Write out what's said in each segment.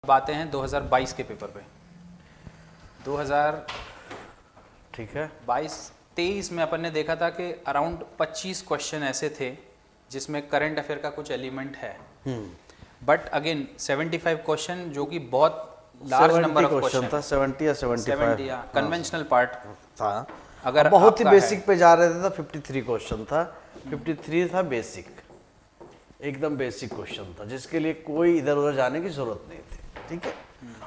अब आते हैं 2022 के पेपर पे। 2000 ठीक है, 22-23 में अपन ने देखा था कि अराउंड 25 क्वेश्चन ऐसे थे जिसमें करंट अफेयर का कुछ एलिमेंट है, बट अगेन 75 क्वेश्चन जो कि बहुत लार्ज नंबर ऑफ क्वेश्चन था, 70 या 75 या कन्वेंशनल पार्ट था। अगर अब बहुत ही आपका बेसिक पे जा रहे थे तो 53 क्वेश्चन था, 53 था बेसिक, एकदम बेसिक क्वेश्चन था जिसके लिए कोई इधर उधर जाने की जरूरत नहीं थी। ठीक है,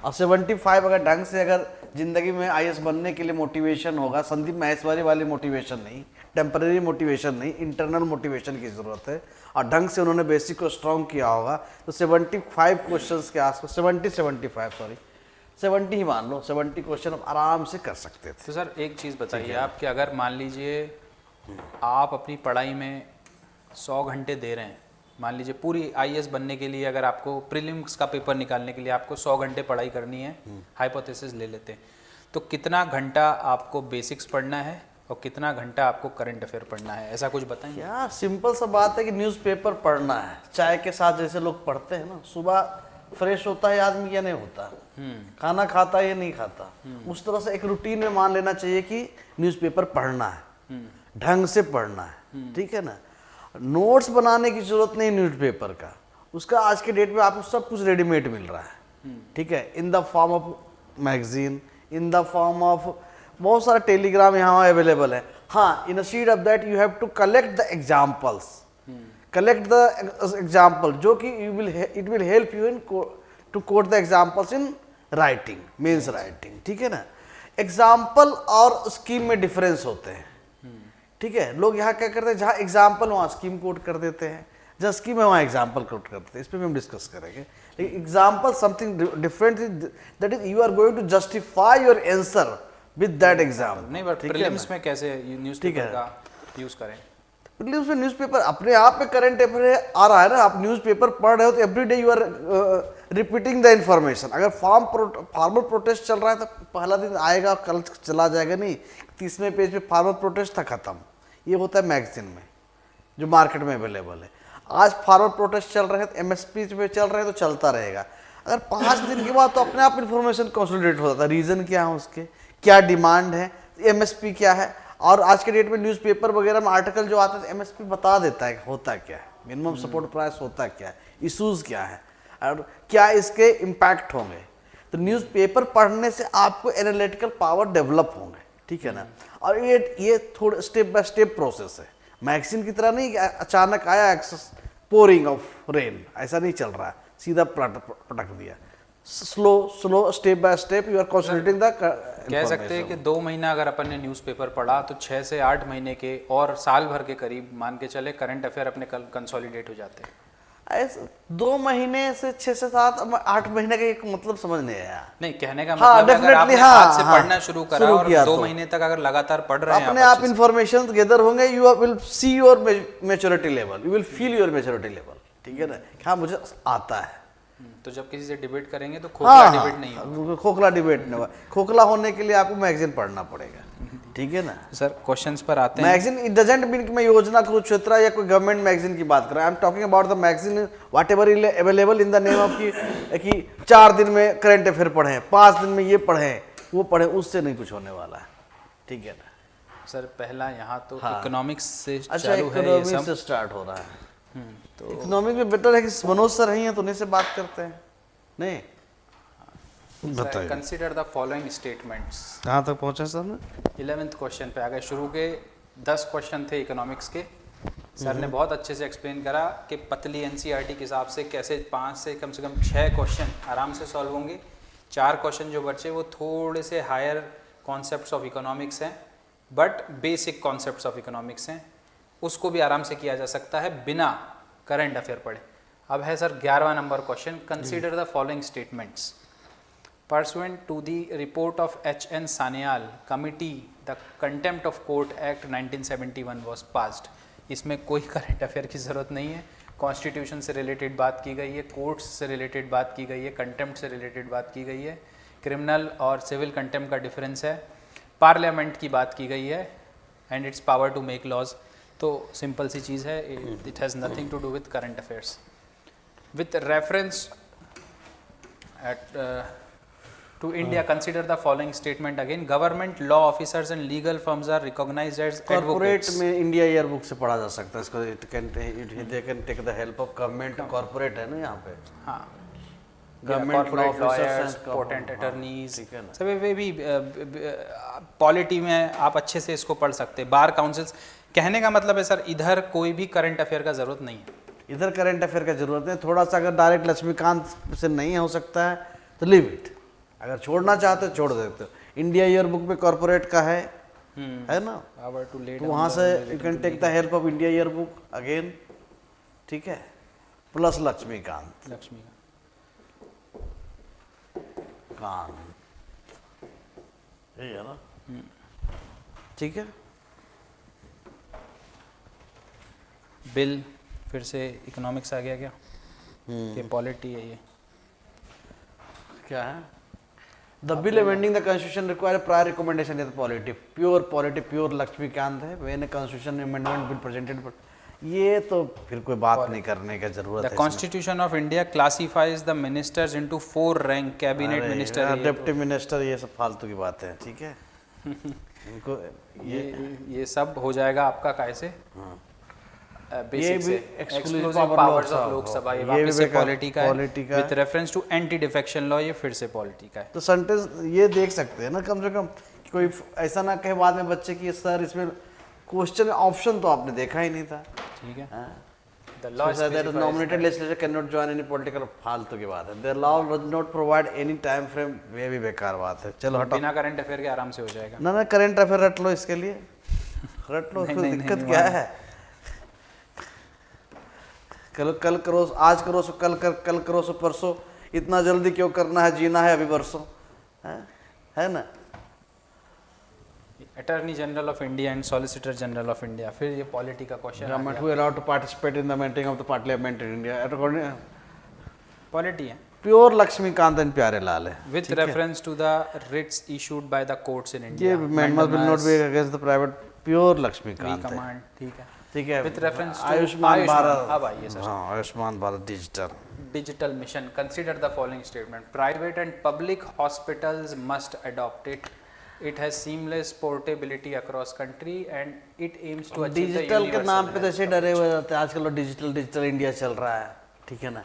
और 75 अगर ढंग से अगर जिंदगी में आईएएस बनने के लिए मोटिवेशन होगा, संदीप महेश्वरी वाली मोटिवेशन नहीं, टेम्पररी मोटिवेशन नहीं, इंटरनल मोटिवेशन की जरूरत है, और ढंग से उन्होंने बेसिक को स्ट्रॉन्ग किया होगा तो 75 क्वेश्चंस के आसपास 70 ही मान लो, 70 क्वेश्चन आराम से कर सकते थे। तो सर एक चीज़ बताइए आप कि अगर मान लीजिए आप अपनी पढ़ाई में 100 घंटे दे रहे हैं, मान लीजिए पूरी आईएएस बनने के लिए अगर आपको प्रीलिम्स का पेपर निकालने के लिए आपको 100 घंटे पढ़ाई करनी है, हाइपोथेसिस ले लेते हैं, तो कितना घंटा आपको बेसिक्स पढ़ना है और कितना घंटा आपको करंट अफेयर पढ़ना है, ऐसा कुछ बताएंगे? यार सिंपल सा बात है कि न्यूज़पेपर पढ़ना है, चाय के साथ जैसे लोग पढ़ते हैं ना, सुबह फ्रेश होता है आदमी या नहीं होता, खाना खाता है या नहीं खाता, उस तरह से एक रूटीन में मान लेना चाहिए कि न्यूज़पेपर पढ़ना है, ढंग से पढ़ना है। ठीक है ना, नोट्स बनाने की जरूरत नहीं न्यूज़पेपर का, उसका आज के डेट में आपको सब कुछ रेडीमेड मिल रहा है। ठीक है, in the form of magazine, in the form of बहुत सारा टेलीग्राम यहाँ अवेलेबल है। हाँ, in sheet of that you have to collect the examples, collect the example जो कि it will help you in to quote the examples in writing, means writing. ठीक है ना, एग्जाम्पल और स्कीम में डिफरेंस होते हैं। ठीक है, लोग यहाँ क्या करते हैं, जहाँ एग्जाम्पल वहाँ स्कीम कोट कर देते हैं, जहाँ स्कीम है वहाँ एग्जाम्पल कोट करते हैं, इस पर भी हम डिस्कस करेंगे। लेकिन example something different, that is you are going to justify your answer with that example. नहीं, बट प्रीलिम्स में कैसे न्यूज़पेपर का यूज़ करें? प्रीलिम्स में न्यूज़पेपर अपने आप में करंट अफेयर आ रहा है ना, आप न्यूज़पेपर पढ़ रहे हो तो every day you are repeating the information. अगर फार्मर प्रोटेस्ट चल रहा है तो पहला दिन आएगा कल चला जाएगा नहीं, 30वें पेज पे फार्मर प्रोटेस्ट था, खत्म। ये होता है मैगजीन में जो मार्केट में अवेलेबल है। आज फार्मर प्रोटेस्ट चल रहे हैं तो एमएसपी पे चल रहे हैं तो चलता रहेगा। अगर 5 दिन के बाद तो अपने आप इन्फॉर्मेशन कंसोलिडेट हो जाता है, रीजन क्या है उसके, क्या डिमांड है, एमएसपी क्या है। और आज के डेट में न्यूज़पेपर वगैरह में आर्टिकल जो आता है एमएसपी बता देता है होता क्या है, मिनिमम सपोर्ट प्राइस होता क्या है, इशूज़ क्या है और क्या इसके इम्पैक्ट होंगे। तो न्यूज़पेपर पढ़ने से आपको एनालिटिकल पावर डेवलप होंगे। ठीक है ना, और ये थोड़ा स्टेप बाय स्टेप प्रोसेस है, मैगजीन की तरह नहीं कि अचानक आया एक्सेस पोरिंग ऑफ रेन, ऐसा नहीं चल रहा है सीधा पटक दिया। Slow step by step you are consolidating the. कह सकते हैं कि 2 महीना अगर अपन ने न्यूज़पेपर पढ़ा तो 6 से 8 महीने के और साल भर के करीब मान के चले करंट अफेयर अपने कंसोलिडेट हो जाते हैं। ऐसे 2 महीने से 6 से 7 8 महीने का एक मतलब समझ नहीं आया। नहीं, कहने का हाँ, मतलब है अगर आपने हाँ, आज से हाँ, पढ़ना शुरू करा और 2 महीने तक अगर लगातार पढ़ रहे हैं अपने आप इंफॉर्मेशन गेदर होंगे, you will see your maturity level, you will feel your maturity level. ठीक है ना, हाँ मुझे आता है। तो जब किसी से डिबेट करेंगे तो खोखला डिबेट नहीं होगा। खोखला डिबेट नहीं होगा, खोखला होने के लिए आपको मैगजीन पढ़ना पड़ेगा। ठीक है ना सर, क्वेश्चंस पर आते हैं। मैगजीन इट डजंट मीन कि मैं योजना कुरुक्षेत्र या कोई गवर्नमेंट मैगजीन की बात कर रहा हूं। I am talking about the magazine what ever available in the name of कि 4 दिन में करंट अफेयर पढ़ें, 5 दिन में ये पढ़ें वो पढ़ें, उससे नहीं कुछ होने वाला है। ठीक है ना सर, पहला यहाँ तो हाँ। इकोनॉमिक्स से अच्छा, चालू है ये इकोनॉमिक्स सब। से स्टार्ट हो रहा है। तो इकोनॉमिक में बेटर है कि मनोज सर हैं तो उन्हीं से बात करते हैं। नहीं बताइए, कंसीडर द फॉलोइंग स्टेटमेंट्स। कहाँ तक पहुँचा सर ने? 11th क्वेश्चन पे आ गए। शुरू के 10 क्वेश्चन थे इकोनॉमिक्स के, सर ने बहुत अच्छे से एक्सप्लेन करा कि पतली एनसीईआरटी के हिसाब से कैसे 5 से कम 6 क्वेश्चन आराम से सॉल्व होंगे। 4 क्वेश्चन जो बचे वो थोड़े से हायर कॉन्सेप्ट्स ऑफ इकोनॉमिक्स हैं, but basic concepts of economics हैं, उसको भी आराम से किया जा सकता है बिना करंट अफेयर पढ़े। अब है सर 11वां number question, consider the following statements. Pursuant to the report of H.N. Sanyal committee, the Contempt of Court Act 1971 was passed. इसमें कोई करंट अफेयर की ज़रूरत नहीं है, कॉन्स्टिट्यूशन से रिलेटेड बात की गई है, कोर्ट्स से रिलेटेड बात की गई है, कंटेम्प्ट से रिलेटेड बात की गई है, क्रिमिनल और सिविल कंटेम्प्ट का डिफरेंस है, पार्लियामेंट की बात की गई है and it's power to make laws. तो सिंपल सी चीज़ है, it has nothing to do with current affairs. With reference to India, consider the following statement again. Government, law officers and legal firms are recognized as corporate advocates. में India year book से पढ़ा जा सकता है इसको. They can take the help of government. Corporate है ना यहाँ पे. हाँ. Government corporate lawyers, and patent attorneys, ठीक है ना. सभी वे भी पॉलिटी में आप अच्छे से इसको पढ़ सकते हैं. बार काउंसिल्स, कहने का मतलब है सर इधर कोई भी करंट अफेयर का जरूरत नहीं है. इधर करंट अफेयर का जरूरत है. थोड़ा सा अगर डायरेक्ट लक्ष्मीकांत से नहीं हो सकता है तो लीव इट. अगर छोड़ना चाहते हो छोड़ देते हो. इंडिया ईयर बुक में कॉर्पोरेट का है ना. Power to lay तो down वहाँ the से law you can take the help of India year book again. ठीक है. प्लस लक्ष्मीकांत लक्ष्मी का. यही है ना. ठीक है. बिल फिर से इकोनॉमिक्स आ गया क्या? ये पॉलिटी है ये. क्या है? The bill amending the constitution require prior recommendation is polity. Pure Laxmikanth है. When constitution amendment bill presented. ये तो फिर कोई बात नहीं करने का जरूरत द है. Constitution of India classifies the ministers into 4 rank. Cabinet minister, deputy minister, ये सब फालतू की बात है. ठीक है. इनको ये सब हो जाएगा आपका कैसे? ये भी एक्सक्लूसिव पावर्स ऑफ लोकसभा. ये वापस से पॉलिटी का है. With reference to anti defection law, ये फिर से पॉलिटी का है. तो सेंटेंस ये देख सकते हैं ना कम से कम. कोई ऐसा ना कहे बाद में बच्चे की सर इसमें क्वेश्चन ऑप्शन तो आपने देखा ही नहीं था. ठीक है. The law that is nominated legislature cannot join any political. फालतू की बात है. The law does not provide any time frame. ये भी बेकार बात है. चलो हटाओ. बिना करंट अफेयर के आराम से हो जाएगा. ना करंट अफेयर रट लो. इसके लिए रट लो. कोई दिक्कत क्या है? कल करो, आज करो सो कल करो सो परसों. इतना जल्दी क्यों करना है? जीना है अभी बरसों. है ना. Attorney general of India and solicitor general of India. फिर ये पॉलिटी का question. Government who allowed to participate in the maintaining of the parliament in India. Polity है. प्योर लक्ष्मीकांत एंड प्यारेलाल है. With reference to the writs issued by the courts in India. ये amendment will not be against the private. Pure Laxmikanth है. Command. ठीक है. ठीक है. With reference to Ayushman Bharat. अब आइए सर. हाँ, Ayushman Bharat digital mission. Consider the following statement. Private and public hospitals must adopt it. It has seamless portability across country and it aims to achieve the digital के नाम पे universal तो ऐसे डरे हुए रहते हैं. आजकल तो डिजिटल इंडिया चल रहा है. ठीक है ना.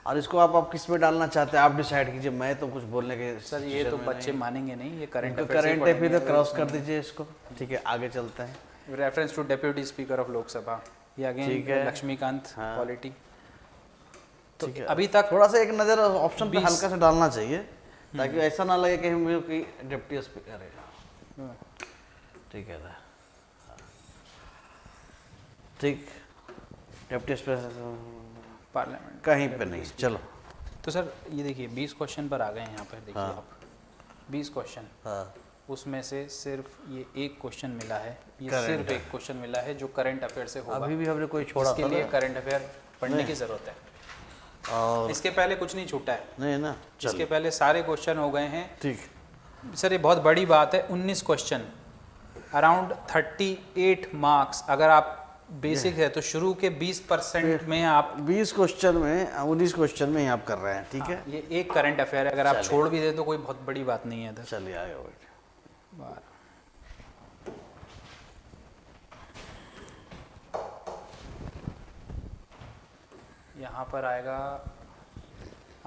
और इसको आप किस में डालना चाहते हैं आप डिसाइड कीजिए. मैं तो कुछ बोलने के सर ये तो बच्चे मानेंगे नहीं. ये करंट करंट अफेयर तो क्रॉस कर दीजिए इसको. ठीक है. आगे चलते हैं. Reference to deputy speaker of Lok Sabha. ये अगेन लक्ष्मीकांत पॉलिटी. तो अभी तक थोड़ा सा एक नजर ऑप्शन पे हल्का से डालना चाहिए ताकि ऐसा ना लगे कि हम कि डिप्टी स्पीकर है. ठीक है ना. ठीक. डिप्टी स्पीकर पार्लियामेंट कहीं पे नहीं. चलो. तो सर ये देखिए 20 क्वेश्चन पर आ गए हैं यहाँ पर. देखिए आप 20 क्वेश्चन. उसमें से सिर्फ ये एक क्वेश्चन मिला है. ये सिर्फ एक क्वेश्चन मिला है जो करंट अफेयर से होगा. अभी भी हमने कोई छोड़ा इसके लिए करंट अफेयर पढ़ने की जरूरत है. और इसके पहले कुछ नहीं छूटा है. नहीं ना. इसके पहले सारे क्वेश्चन हो गए हैं. ठीक. सर ये बहुत बड़ी बात है. 19 क्वेश्चन, अराउंड 38 मार्क्स. अगर आप बेसिक है तो शुरू के 20% में आप 20 क्वेश्चन में 19 क्वेश्चन में ही आप कर रहे हैं. ठीक है. ये एक करंट अफेयर है. अगर आप छोड़ भी दे तो कोई बहुत बड़ी बात नहीं है. इधर चलिए आगे. यहाँ पर आएगा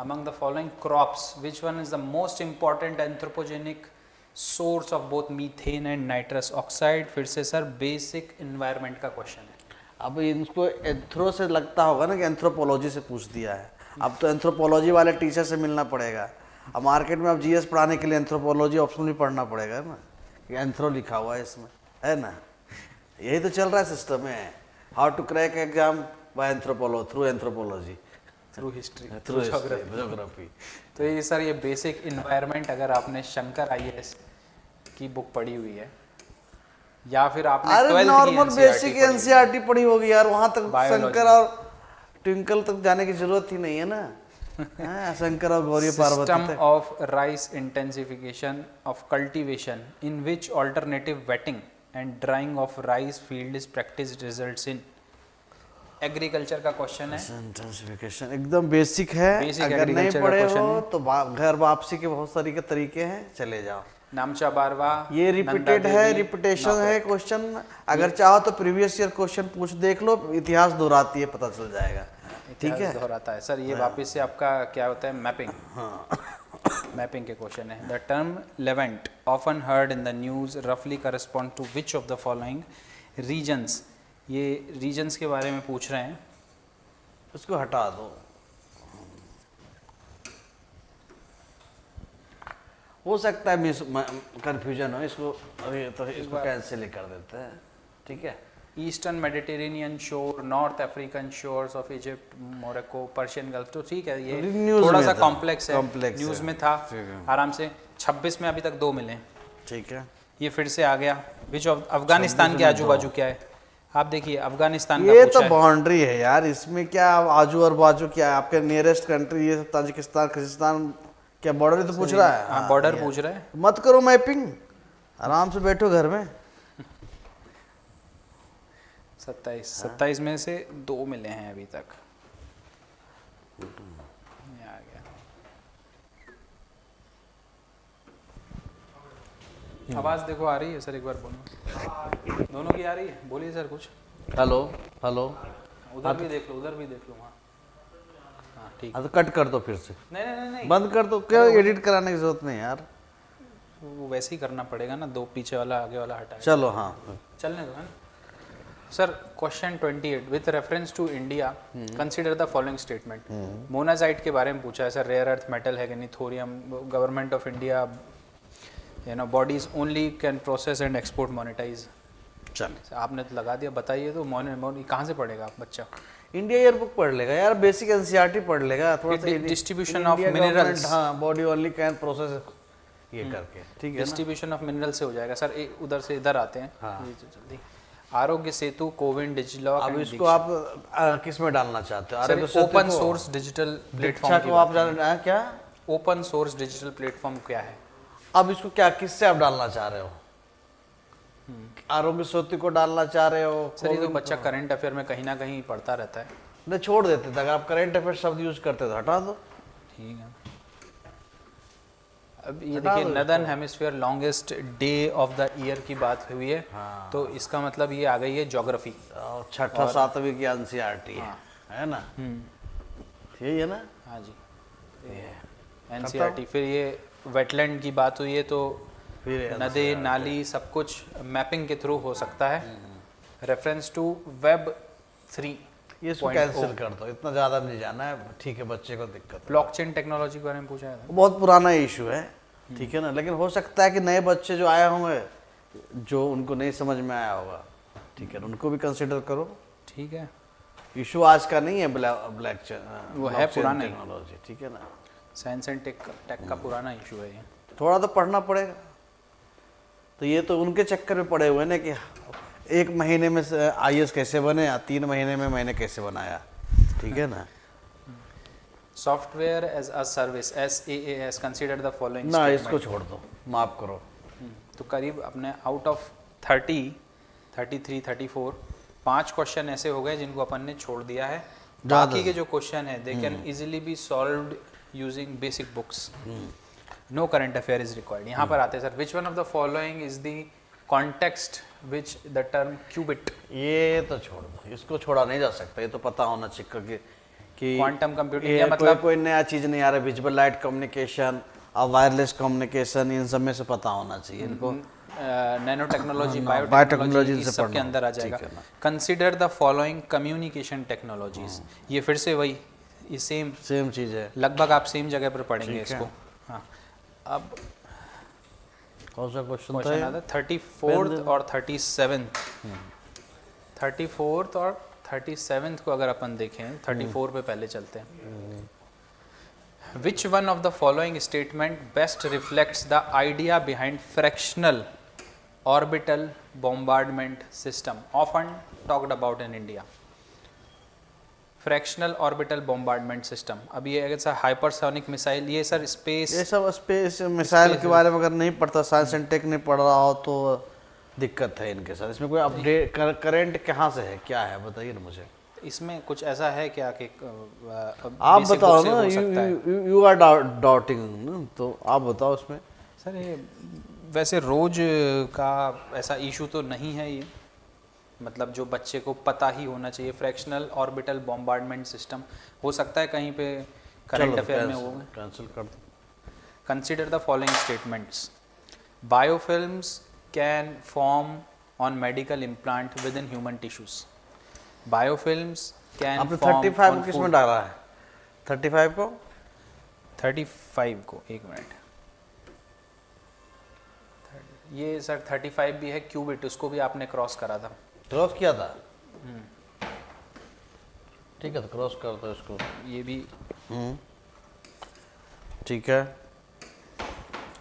among the following crops which one is the most important anthropogenic source of both methane and nitrous oxide. फिर से सर बेसिक एनवायरनमेंट का क्वेश्चन है. अब इनको एंथ्रो से लगता होगा ना कि एंथ्रोपोलॉजी से पूछ दिया है. अब तो एंथ्रोपोलॉजी वाले टीचर से मिलना पड़ेगा. अब मार्केट में अब जीएस पढ़ाने के लिए एंथ्रोपोलॉजी ऑप्शन भी पढ़ना पड़ेगा ना कि एंथ्रो लिखा हुआ है इसमें. है ना. यही तो चल रहा है सिस्टम में. How to crack exam by through anthropology, through history, through geography. तो ये सर ये बेसिक इन्वायरमेंट अगर आपने शंकर आईएएस की बुक पढ़ी हुई है या फिर आपने अरे नॉर्मल बेसिक एनसीईआरटी पढ़ी होगी यार. वहां तक शंकर और ट्विंकल तक जाने की जरूरत ही नहीं है ना. शंकर और Gauri Parvati. System of rice intensification of cultivation in which alternative waiting and drying of rice field is practice results in. Agriculture का क्वेश्चन है। इंटेंसिफिकेशन एकदम बेसिक है। Basic अगर नहीं agriculture का पढ़े question हो है। तो घर वापसी के बहुत सारी के तरीके हैं, चले जाओ। नामचा बारवा, ये नंदा रिपीटेड है, देवी, रिपीटेशन नौकरी। है क्वेश्चन। अगर चाहो तो प्रीवियस ईयर क्वेश्चन पूछ देख लो, इतिहास दोहराती है, पता चल जाएगा। ठीक इतिहास है, दोहराता है सर। ये वापस से आपका क्या होता है, मैपिंग। हाँ। मैपिंग के क्वेश्चन है। The term Levant often heard in the news रफली correspond to which of the following regions. ये रीजन्स के बारे में पूछ रहे हैं। इसको हटा दो। हो सकता है मिस कंफ्यूजन हो, इसको अभी तो इसको कैंसिल ही कर देते हैं। ठीक है, ईस्टर्न मेडिटेरेनियन शोर, north African shores of Egypt, Morocco, Persian gulf. तो ठीक है, ये न्यूज़ थोड़ा में सा था, कॉम्प्लेक्स है। कॉम्प्लेक्स न्यूज़ है। में था ठीक है। आराम से। 26 में अभी तक 2 मिले। ठीक है। ये फिर से आ गया। विच ऑफ अफगानिस्तान के आजू बाजू क्या है? आप देखिए अफगानिस्तान का ये पूछा तो है। बाउंड्री है यार, इसमें क्या आजू और बाजू क्या है? आपके नियरेस्ट कंट्री ये ताजिकिस्तान, खजिस्तान, क्या बॉर्डर तो पूछ रहा है? हाँ, बॉर्डर पूछ रहा है। मत करो मैपिंग, आराम से बैठो घर में। 27 में से 2 मिले हैं अभी तक। ये आ गया। आवाज देखो आ रही है सर, एक बार बोलो। दोनों की आ रही है? बोलिए सर कुछ। Hello hello. उधर भी देख लो, उधर भी देख लो। हाँ हाँ ठीक। हाँ तो कट कर दो फिर से, नहीं नहीं नहीं नहीं, बंद कर दो। क्या एडिट कराने की जरूरत नहीं यार, वो वैसे ही करना पड़ेगा ना। 2 पीछे वाला आगे वाला हटा चलो। हाँ, चलने दो है ना sir. Question 28 with reference to India consider the following statement. Monazite के बारे में पूछा है सर। रेयर अर्थ मेटल है कि नहीं? Thorium. Government of India bodies only can process and export monetize. चल आपने तो लगा दिया, बताइए तो। कहाँ से पढ़ेगा आप बच्चा? इंडिया ईयर बुक पढ़ लेगा यार, बेसिक एनसीईआरटी पढ़ लेगा थोड़ा सा। Distribution of minerals. हाँ, बॉडी ओनली कैन प्रोसेस ये करके। ठीक है ना? डिस्ट्रीब्यूशन ऑफ मिनरल से हो जाएगा सर। उधर से इधर आते हैं। हाँ। ये जल्दी। आरोग्य सेतु, कोविन, डिजिलॉक। अब इसको आप किस में डालना चाहते हो? Sir open source digital platform को आप डालना क्या? ओपन सोर्स डिजिटल प्लेटफॉर्म क्या है? अब इसको क्या, किससे आप डालना चाह रहे हो? आरोग्य सेतु को डालना चाह रहे हो? सर ये तो बच्चा करंट अफेयर में कहीं ना कहीं पढ़ता रहता है। नहीं, छोड़ देते थे। अगर आप करंट अफेयर शब्द यूज करते तो हटा दो। ठीक है। अब ये देखिए, northern hemisphere longest day of the year की बात हुई है। हाँ। तो इसका मतलब ये आ गई है ज्योग्राफी। और छठा सातवीं की एनसीईआरटी है ना? यही है ना? हाँ जी, एनसीईआरटी। फिर ये वेटलैंड की बात हुई है, तो फिर नदी नाली सब कुछ मैपिंग के थ्रू हो सकता है। Reference to web 3। ये इसको कैंसिल कर दो, इतना ज़्यादा नहीं जाना है। ठीक है, बच्चे को दिक्कत है। ब्लॉकचेन टेक्नोलॉजी के बारे में पूछा है। वो बहुत पुराना इशू है। ठीक है ना? लेकिन हो सकता है कि नए बच्चे जो आए होंगे, जो उनको नहीं समझ में आया होगा, ठीक है, उनको भी कंसिडर करो। ठीक है, इशू आज का नहीं है। वो है पुराना टेक्नोलॉजी। ठीक है ना? साइंस एंड टेक का पुराना इशू है ये। थोड़ा तो पढ़ना पड़ेगा। तो ये तो उनके चक्कर में पड़े हुए ना कि 1 महीने में आईएएस कैसे बने, या 3 महीने में मैंने कैसे बनाया। ठीक है ना? Software as a service, SaaS consider the following. ना, इसको छोड़ दो, माफ करो। तो करीब अपने आउट ऑफ 30, 33, 34 5 क्वेश्चन ऐसे हो गए जिनको अपन ने छोड़ दिया है। बाकी के जो क्वेश्चन है they can easily be solved using basic books. No current affair is required. यहाँ पर आते हैं sir. Which one of the following is the context which the term qubit. ये तो छोड़ दो, इसको छोड़ा नहीं जा सकता। ये तो पता होना चाहिए कि क्वांटम कंप्यूटिंग ये या मतलब कोई नया चीज नहीं आ रहा। विजुअल लाइट कम्युनिकेशन और वायरलेस कम्युनिकेशन, इन सब में से पता होना चाहिए इनको। नैनो टेक्नोलॉजी, बायोटेक्नोलॉजी बायोटेक्नोलॉजी सबके अंदर आ जाएगा। Consider the following communication technologies. ये फिर से वही, ये सेम चीज है। लगभग आप सेम जगह पर पढ़ेंगे इसको। हाँ, अब कौन सा क्वेश्चन क्वेश्चन आता है 34th और 37th। 34th और 37th को अगर अपन देखें, 34 पे पहले चलते हैं। Which one of the following statement best reflects the idea behind fractional orbital bombardment system often talked about in India? Fractional orbital bombardment system. अब ये ऐसा हाइपरसोनिक मिसाइल, ये सर स्पेस, ये सब स्पेस मिसाइल के बारे में अगर नहीं पढ़ता, साइंस एंड टेक नहीं पढ़ रहा हो तो दिक्कत है इनके साथ। इसमें कोई अपडेट करंट कहाँ से है, क्या है, बताइए ना मुझे। इसमें कुछ ऐसा है क्या कि आप basic बताओ book से ना, हो सकता है? यू आर डाउटिंग ना, तो आप बताओ इसमें। सर ये वैसे रोज का ऐसा इशू तो नहीं है ये, मतलब जो बच्चे को पता ही होना चाहिए। फ्रैक्शनल ऑर्बिटल बॉम्बार्डमेंट सिस्टम हो सकता है कहीं पे करंट अफेयर में हो। कैंसिल कर दो। Consider the following statements. Biofilms can form on medical implant with in human tissues. Biofilms can आपने फॉर्म 35 को ऑन किस फूड। में डाला है? 35 को 35 को, एक मिनट, ये सर 35 भी है क्यूबिट, उसको भी आपने क्रॉस करा था। क्रॉस किया था, ठीक है, तो क्रॉस कर दो इसको। ये भी ठीक है,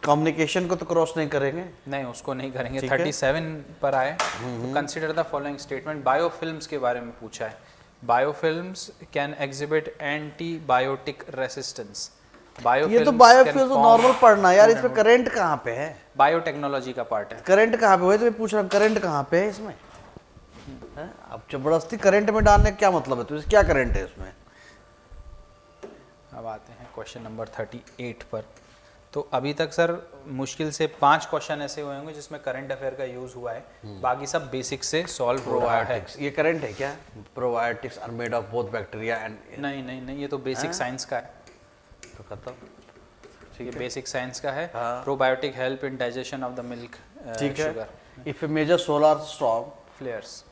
कम्युनिकेशन को तो क्रॉस नहीं करेंगे। नहीं, उसको नहीं करेंगे। ठीक है। 37 पर आए तो consider the following statement. Biofilms के बारे में पूछा है। Biofilms can exhibit antibiotic resistance. ये तो बायोफ्यूल तो नॉर्मल पढ़ना है यार, इसमें करंट कहाँ पे है? बायोटेक्नोलॉजी का पार्ट है। करंट कहाँ पे? वही तो मैं पूछ रहा हूँ, करंट कहाँ पे है इसमें? हैं? अब जबरदस्ती करंट में डालने का क्या मतलब है? तो क्या करंट है इसमें? अब आते हैं क्वेश्चन नंबर 38 पर। तो अभी तक सर मुश्किल से 5 क्वेश्चन ऐसे हुए होंगे जिसमें करंट अफेयर का यूज हुआ है, बाकी सब बेसिक से सॉल्व हो रहा है। प्रोबायोटिक्स, ये करंट है क्या? Probiotics are made of both bacteria and, नहीं नहीं नहीं, ये तो बेसिक साइंस का है। तो खत्म। ये बेसिक साइंस का है। हाँ। Probiotic help in digestion of the milk ठीक है। Sugar if a major solar storm flares.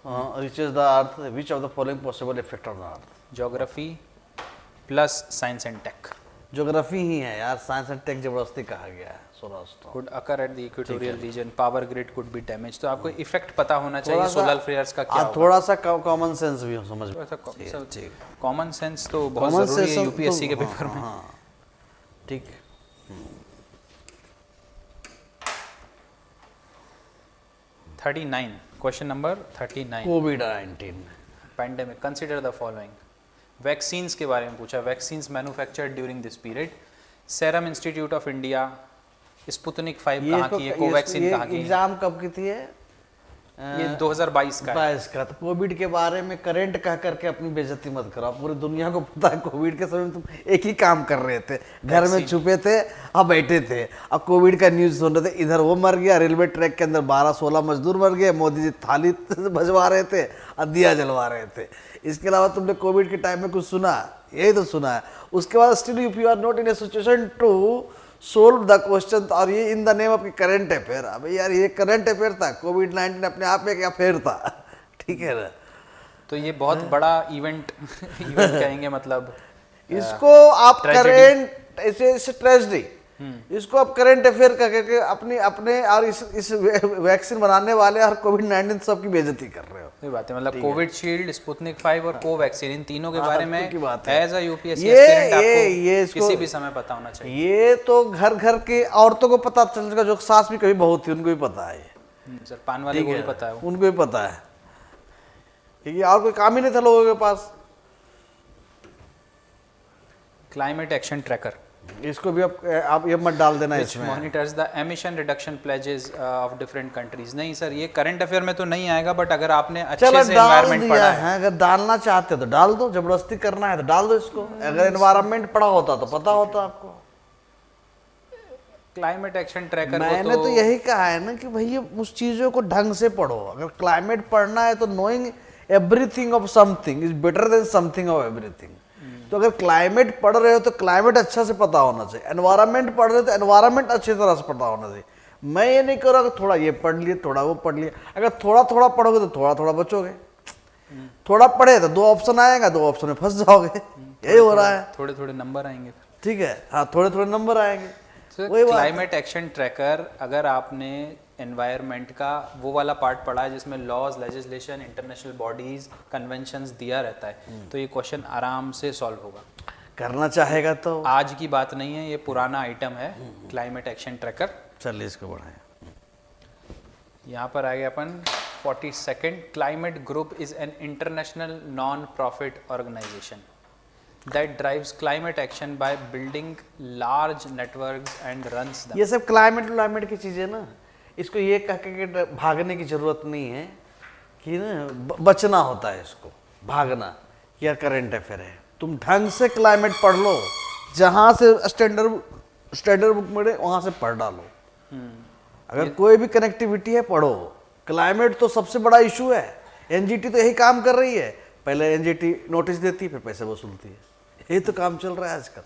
reaches the earth, which of the following possible effect on the earth? Geography plus science and tech geography ही है यार, science and tech जबरदस्ती कहा गया है। Solar storm could occur at the equatorial region, power grid could be damaged। तो आपको effect पता होना चाहिए सोलर फ्लेयर्स का क्या होगा। थोड़ा सा कॉमन सेंस भी हो, समझ में। कॉमन सेंस तो बहुत Common जरूरी है sense यूपीएससी के तो- पेपर में। हाँ, ठीक है। 39 question number 39। Covid pandemic. Consider the following. Vaccines के बारे में पूछा। Vaccines manufactured during this period. Serum institute of India. Sputnik 5 कहाँ की है? कोवैक्सीन कहाँ की है? एग्जाम कब की थी? ये 2022 का है। 22 का। तो कोविड के बारे में करंट कह करके अपनी बेइज्जती मत करो, पूरी दुनिया को पता है कोविड के समय में तुम एक ही काम कर रहे थे, घर में छुपे थे और बैठे थे, अब कोविड का न्यूज सुन रहे थे। इधर वो मर गया, रेलवे ट्रैक के अंदर 12-16 मजदूर मर गए, मोदी जी थाली भजवा रहे थे और दिया जलवा रहे थे। इसके अलावा तुमने कोविड के टाइम में कुछ सुना? यही तो सुना है। उसके बाद still you are not in a situation to solve the question, और ये in the name of current affair. अबे यार, ये करंट अफेयर था, कोविड-19 अपने आप में एक अफेयर था। ठीक है ना? तो ये बहुत बड़ा इवेंट इवेंट कहेंगे, मतलब इसको आप करंट, इसे ट्रेजेडी, इसको आप करंट अफेयर का करके अपने अपने और इस वैक्सीन बनाने वाले और कोविड-19 सबकी बेइज्जती कर रहे हो। ये बात है, मतलब कोविड शील्ड, स्पुतनिक 5 और कोवैक्सीन, इन तीनों के बारे में की बात है। एज अ यूपीएससी ये एस्पिरेंट आपको इसको किसी भी समय पता होना चाहिए। ये तो घर घर के औरतों को पता चल जाएगा, जो सास भी कभी बहू थी, उनको भी पता है ये। सर पान वाले को भी पता है वो। उनको भी पता है, क्योंकि और कोई काम ही नहीं था लोगों के पास। क्लाइमेट एक्शन ट्रैकर, इसको भी आप ये मत डाल देना which इसमें। monitors the emission reduction pledges of different countries। नहीं सर, ये करंट अफेयर में तो नहीं आएगा, बट अगर आपने अच्छे चलो से डाल एनवायरनमेंट दिया पढ़ा है, अगर डालना चाहते हो तो डाल दो, जबरदस्ती करना है तो डाल दो इसको। अगर एनवायरनमेंट पढ़ा होता तो पता होता आपको। क्लाइमेट एक्शन ट्रैकर मैंने को तो यही कहा है ना कि भैया उस चीजों को ढंग से पढ़ो। अगर क्लाइमेट पढ़ना है तो knowing everything of something is better than something of everything. तो अगर क्लाइमेट पढ़ रहे हो तो क्लाइमेट अच्छा से पता होना चाहिए, एनवायरनमेंट पढ़ रहे हो तो एनवायरनमेंट अच्छी तरह से पता होना चाहिए। मैं ये नहीं कह रहा कि थोड़ा ये पढ़ लिए थोड़ा वो पढ़ लिया। अगर थोड़ा थोड़ा पढ़ोगे तो थोड़ा थोड़ा बचोगे, थोड़ा पढ़े तो 2 ऑप्शन आएगा, 2 ऑप्शन में फंस जाओगे। यही हो रहा है। थोड़े थोड़े नंबर आएंगे। ठीक है, हाँ, थोड़े थोड़े नंबर आएंगे। क्लाइमेट एक्शन ट्रैकर, अगर आपने एनवायरनमेंट का वो वाला पार्ट पढ़ा है जिसमें laws, legislation, international bodies, conventions दिया रहता है, तो ये क्वेश्चन आराम से सॉल्व होगा। करना चाहेगा तो। आज की बात नहीं है, ये पुराना आइटम है क्लाइमेट एक्शन ट्रैकर। चलिए इसको बढ़ाएं। यहाँ पर आ गया अपन 42nd। Climate group is an international non profit organization that drives climate action by building large networks and runs them। ये सब क्लाइमेट की चीजें ना, इसको ये कह के भागने की जरूरत नहीं है कि ना बचना होता है, इसको भागना। या करंट अफेयर है, तुम ढंग से क्लाइमेट पढ़ लो, जहां से स्टैंडर्ड बुक मिले वहां से पढ़ डालो। अगर कोई भी कनेक्टिविटी है पढ़ो। क्लाइमेट तो सबसे बड़ा इशू है। एनजीटी तो यही काम कर रही है, पहले एनजीटी नोटिस देती है फिर पैसे वसूलती है, यही तो काम चल रहा है आजकल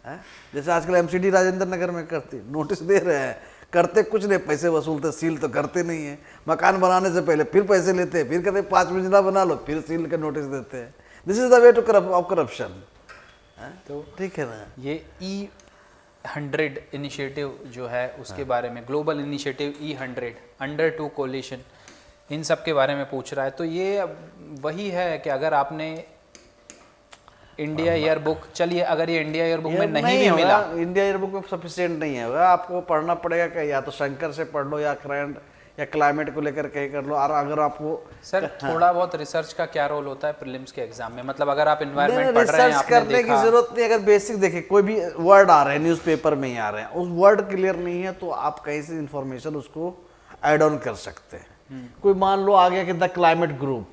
है? जैसे आजकल एमसीडी राजेंद्र नगर में करती, नोटिस दे रहे हैं, करते कुछ नहीं, पैसे वसूलते, सील तो करते नहीं है। मकान बनाने से पहले फिर पैसे लेते हैं, फिर कहते 5 मंजिला बना लो, फिर सील का नोटिस देते हैं। This is the way to corruption. तो ठीक है ना। ये E100 इनिशिएटिव जो है उसके बारे में, global initiative E100 under 2 coalition, इन सब के बारे में पूछ रहा है। तो ये वही है कि अगर आपने इंडिया ईयर बुक, चलिए अगर ये इंडिया ईयर बुक में नहीं भी मिला, इंडिया ईयर बुक में सफिशिएंट नहीं है, आपको पढ़ना पड़ेगा कि या तो शंकर से पढ़ लो या करंट या क्लाइमेट को लेकर कहीं कर लो। और अगर आपको सर थोड़ा बहुत रिसर्च का क्या रोल होता है प्रीलिम्स के एग्जाम में? मतलब अगर आप एनवायरनमेंट पढ़ रहे हैं, रिसर्च करने की जरूरत नहीं। अगर बेसिक देखें, कोई भी वर्ड आ रहे हैं न्यूज़पेपर में ही आ रहे हैं, उस वर्ड क्लियर नहीं है तो आप कहीं से इंफॉर्मेशन उसको ऐड ऑन कर सकते हैं। कोई मान लो आ गया कि द क्लाइमेट ग्रुप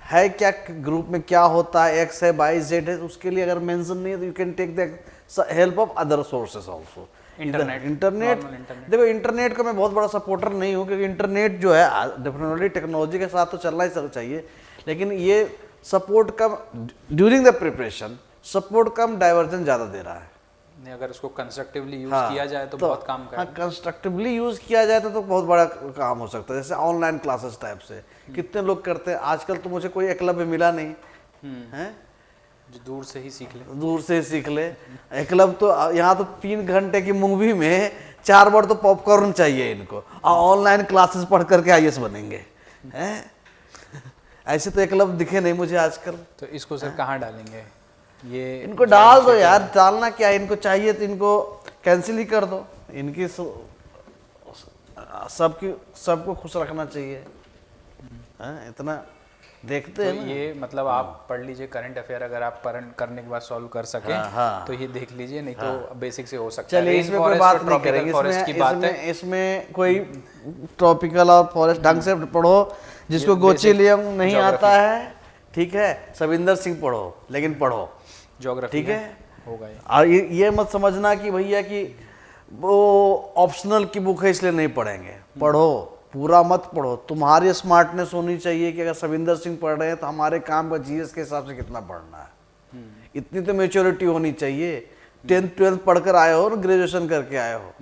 है, क्या ग्रुप में क्या होता है, एक्स है, वाई, जेड है, उसके लिए अगर मेंशन नहीं है तो you can take the help of other sources also. Internet देखो, इंटरनेट का मैं बहुत बड़ा सपोर्टर नहीं हूँ, क्योंकि इंटरनेट जो है डेफिनेटली टेक्नोलॉजी के साथ तो चलना ही चाहिए, लेकिन ये support come during the preparation, support come, diversion ज़्यादा दे रहा है। नहीं, अगर उसको कंस्ट्रक्टिवली यूज किया जाए तो बहुत काम हाँ, कंस्ट्रक्टिवली यूज किया जाए तो बहुत बड़ा काम हो सकता है। जैसे ऑनलाइन क्लासेस टाइप से कितने लोग करते हैं आजकल, तो मुझे कोई एकलव्य मिला नहीं है जो दूर से ही सीख ले, दूर से ही सीख ले। एकलव्य तो यहाँ तो 3 घंटे की मूवी में 4 बार तो पॉपकॉर्न चाहिए इनको, और ऑनलाइन क्लासेस पढ़ करके आईएएस बनेंगे हैं? ऐसे तो एकलव्य दिखे नहीं मुझे आजकल। तो इसको सर कहाँ डालेंगे? ये इनको डाल दो यार, डालना क्या है, इनको चाहिए तो इनको कैंसिल ही कर दो। इनकी सबको खुश रखना चाहिए, इतना देखते हैं तो ना। ये मतलब आप पढ़ लीजिए करंट अफेयर, अगर आप करने के बाद सॉल्व कर सके तो ये देख लीजिए, नहीं तो बेसिक से हो सकता है। चलिए इसमें कोई बात नहीं करेंगे, इसमें कोई ट्रॉपिकल और फॉरेस्ट ढंग से पढ़ो, जिसको गोचिलियम नहीं आता है, ठीक है, सविंदर सिंह पढ़ो, लेकिन पढ़ो ज्योग्राफी, ठीक है, होगा। और ये मत समझना कि भैया कि वो ऑप्शनल की बुक है इसलिए नहीं पढ़ेंगे, पढ़ो, पूरा मत पढ़ो। तुम्हारी स्मार्टनेस होनी चाहिए कि अगर सविंदर सिंह पढ़ रहे हैं तो हमारे काम का जीएस के हिसाब से कितना पढ़ना है, इतनी तो मेच्योरिटी होनी चाहिए। 10th 12th पढ़कर आए हो, ग्रेजुएशन करके आए हो,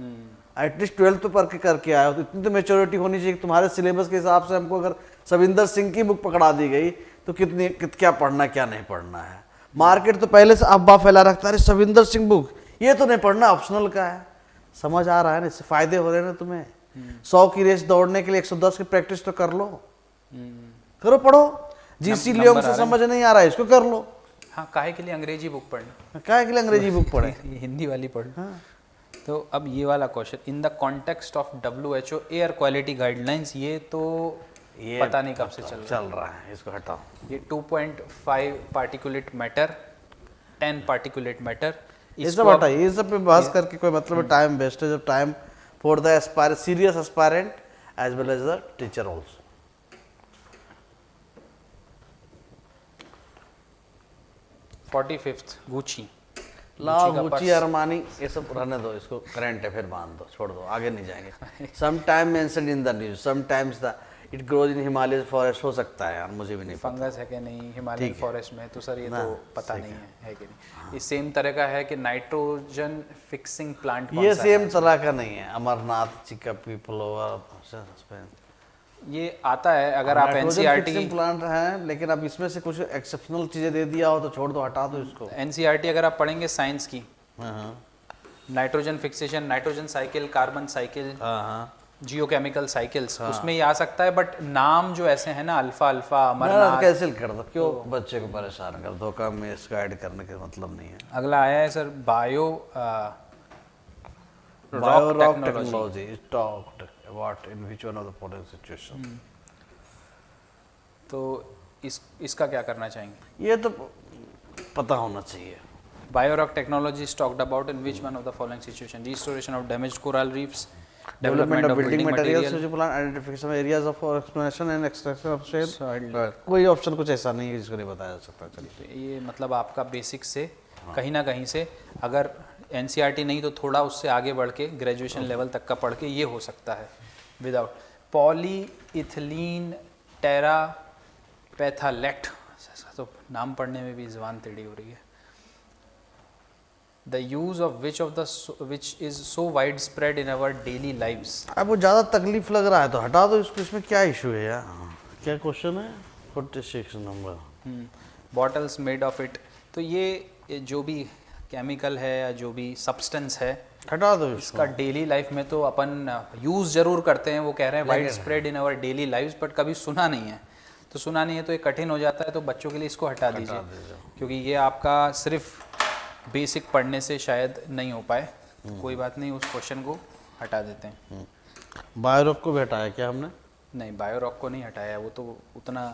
एटलीस्ट 12th तो पढ़ के करके आए हो, तो इतनी तो मेच्योरिटी होनी चाहिए कि तुम्हारे सिलेबस के हिसाब से हमको अगर सविंदर सिंह की बुक पकड़ा दी गई तो क्या पढ़ना क्या नहीं पढ़ना है। मार्केट तो पहले से अफवाह फैला रखता है, सविंदर सिंह बुक ये तो नहीं पढ़ना, ऑप्शनल का है। समझ आ रहा है ना, इससे फायदे हो रहे हैं ना तुम्हें। 100 की रेस दौड़ने के लिए 110 की प्रैक्टिस तो कर लो, करो, पढ़ो। जीसी लियोंग से समझ नहीं आ रहा है, इसको कर लो। हाँ, काहे के लिए अंग्रेजी बुक पढ़नी, काहे के लिए अंग्रेजी बुक पढ़े, हिंदी वाली पढ़। तो अब ये वाला question, in the context of WHO air quality guidelines, ये तो पता नहीं कब से चल रहा है, इसको हटाओ। ये 2.5 पार्टिकुलेट मैटर, 10 पार्टिकुलेट मैटर, ये सब हटाइए, ये सब पे बहस करके कोई मतलब, time wastage of time for the serious aspirant as well as the teacher also. 45th Gucci, लाओ गुची, अरमानी, ये सब रहने दो, इसको करंट अफेयर बांध दो, छोड़ दो, आगे नहीं जाएंगे। Some time mentioned in the news, some times the it grows in Himalaya forest, हो सकता है यार, मुझे भी नहीं पता फंगस है कि नहीं हिमालयन फॉरेस्ट में, तो सर ये तो पता नहीं है कि नहीं। ये सेम तरह का है कि नाइट्रोजन फिक्सिंग प्लांट, ये सेम तरह का नहीं है। अमरनाथ जी का पीपल ये आता है, अगर आप एनसीईआरटी की प्लांट है, लेकिन अब इसमें से कुछ एक्सेप्शनल चीजें दे दिया हो तो छोड़ दो, हटा दो इसको। एनसीईआरटी अगर आप पढ़ेंगे साइंस की, nitrogen fixation, nitrogen cycle, carbon cycle, geochemical cycles, उसमें ये आ सकता है। बट नाम जो ऐसे हैं ना, अल्फा अल्फा, अमरनाथ, कैंसिल कर दो, क्यों बच्चे को परेशान कर दो, काम में इसका ऐड करने का मतलब नहीं है। अगला आया है sir bio rock technology is talked about in which one of the following situation. तो इसका क्या करना चाहेंगे? ये तो पता होना चाहिए। Biorock technology is talked about in which one of the following situation? Restoration of damaged coral reefs, development of building materials, सूची plan, identification areas of exploration and extraction of shale. कोई ऑप्शन कुछ ऐसा नहीं है जिसको नहीं बताया जा सकता। चलिए, ये मतलब आपका बेसिक से कहीं ना कहीं से, अगर एनसीईआरटी नहीं तो थोड़ा उससे आगे बढ़ के ग्रेजुएशन लेवल तक का पढ़ के ये हो सकता है विदाउट। पॉली इथिलीन टेरा पैथालेट, तो नाम पढ़ने में भी ज़बान टेढ़ी हो रही है। The use of which is so widespread in our daily lives। अब वो ज़्यादा तकलीफ लग रहा है तो हटा दो इसको, इसमें क्या इशू है यार। क्या क्वेश्चन है? 46 number. Bottles made of it, तो ये जो भी केमिकल है या जो भी सब्सटेंस है, हटा दो इसका डेली लाइफ में तो अपन यूज़ जरूर करते हैं। वो कह रहे हैं wide spread in our daily lives, but कभी सुना नहीं है। तो सुना नहीं है तो ये कठिन हो जाता है, तो बच्चों के लिए इसको हटा दीजिए, क्योंकि ये आपका सिर्फ बेसिक पढ़ने से शायद नहीं हो पाए। कोई बात नहीं, उस क्वेश्चन को हटा देते हैं। बायोरॉक को भी हटाया क्या हमने? नहीं, बायोरॉक को नहीं हटाया, वो तो उतना